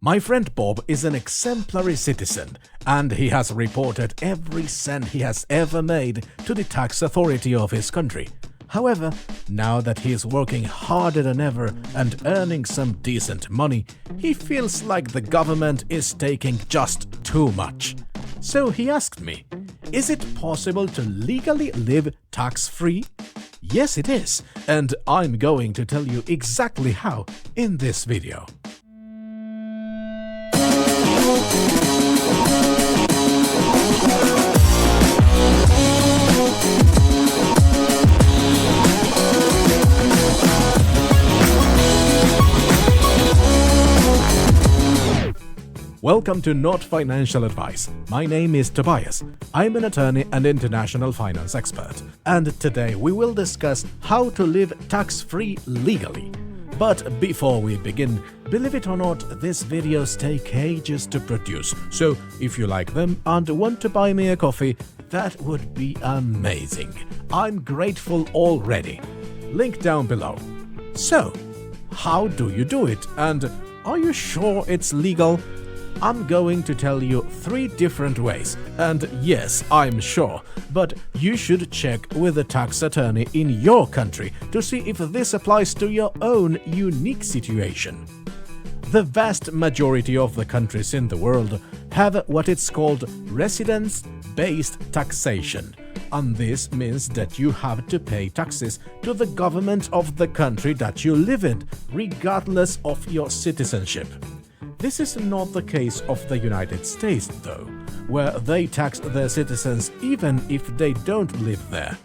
My friend Bob is an exemplary citizen, and he has reported every cent he has ever made to the tax authority of his country. However, now that he is working harder than ever and earning some decent money, he feels like the government is taking just too much. So he asked me, is it possible to legally live tax-free? Yes, it is, and I'm going to tell you exactly how in this video. Welcome to Not Financial Advice. My name is Tobias. I'm an attorney and international finance expert. And today we will discuss how to live tax-free legally. But before we begin, believe it or not, these videos take ages to produce. So if you like them and want to buy me a coffee, that would be amazing. I'm grateful already. Link down below. So, how do you do it? And are you sure it's legal? I'm going to tell you 3 different ways, and yes, I'm sure, but you should check with a tax attorney in your country to see if this applies to your own unique situation. The vast majority of the countries in the world have what it's called residence-based taxation, and this means that you have to pay taxes to the government of the country that you live in, regardless of your citizenship. This is not the case of the United States, though, where they tax their citizens even if they don't live there.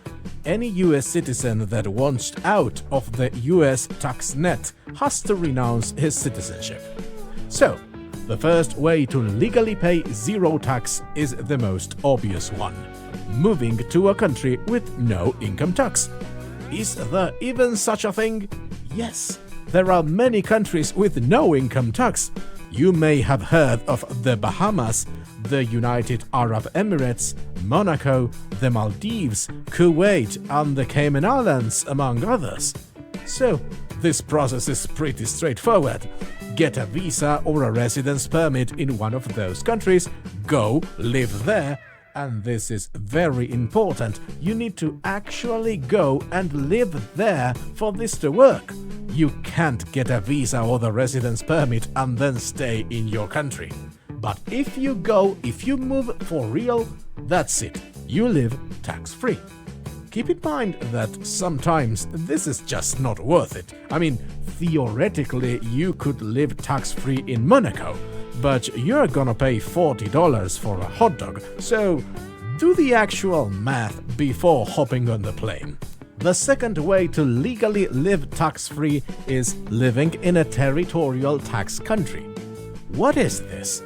Any US citizen that wants out of the US tax net has to renounce his citizenship. So, the first way to legally pay zero tax is the most obvious one: moving to a country with no income tax. Is there even such a thing? Yes, there are many countries with no income tax. You may have heard of the Bahamas, the United Arab Emirates, Monaco, the Maldives, Kuwait, and the Cayman Islands, among others. So, this process is pretty straightforward. Get a visa or a residence permit in one of those countries, go live there, and this is very important. You need to actually go and live there for this to work. You can't get a visa or the residence permit and then stay in your country. But if you move for real, that's it. You live tax-free. Keep in mind that sometimes this is just not worth it. I mean, theoretically, you could live tax-free in Monaco, but you're gonna pay $40 for a hot dog, so do the actual math before hopping on the plane. The second way to legally live tax-free is living in a territorial tax country. What is this?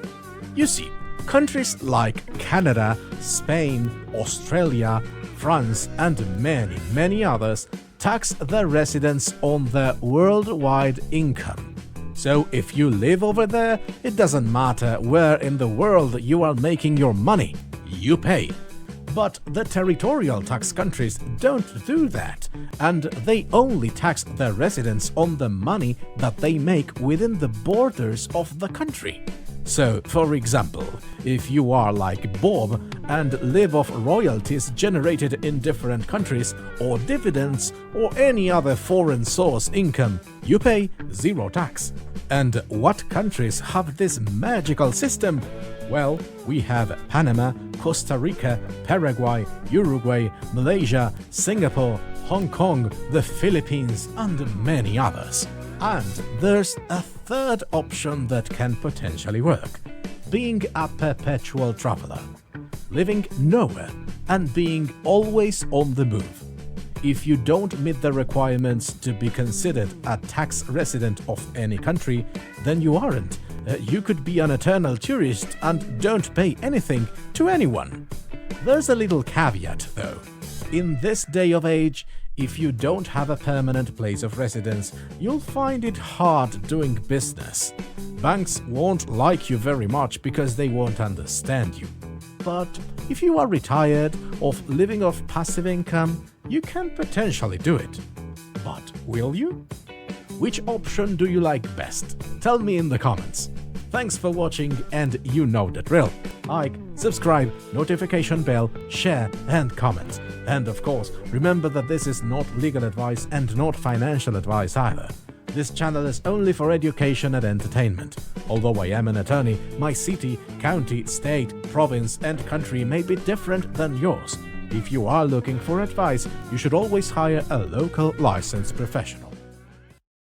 You see, countries like Canada, Spain, Australia, France, and many others tax their residents on their worldwide income. So if you live over there, it doesn't matter where in the world you are making your money, you pay. But the territorial tax countries don't do that, and they only tax their residents on the money that they make within the borders of the country. So, for example, if you are like Bob and live off royalties generated in different countries, or dividends, or any other foreign source income, you pay zero tax. And what countries have this magical system? Well, we have Panama, Costa Rica, Paraguay, Uruguay, Malaysia, Singapore, Hong Kong, the Philippines, and many others. And there's a third option that can potentially work: being a perpetual traveler, living nowhere and being always on the move. If you don't meet the requirements to be considered a tax resident of any country, then you aren't. You could be an eternal tourist and don't pay anything to anyone. There's a little caveat, though. In this day of age, if you don't have a permanent place of residence, you'll find it hard doing business. Banks won't like you very much because they won't understand you. But if you are retired or living off passive income, you can potentially do it. But will you? Which option do you like best? Tell me in the comments. Thanks for watching, and you know the drill. Like, subscribe, notification bell, share and comment. And of course, remember that this is not legal advice and not financial advice either. This channel is only for education and entertainment. Although I am an attorney, my city, county, state, province and country may be different than yours. If you are looking for advice, you should always hire a local licensed professional.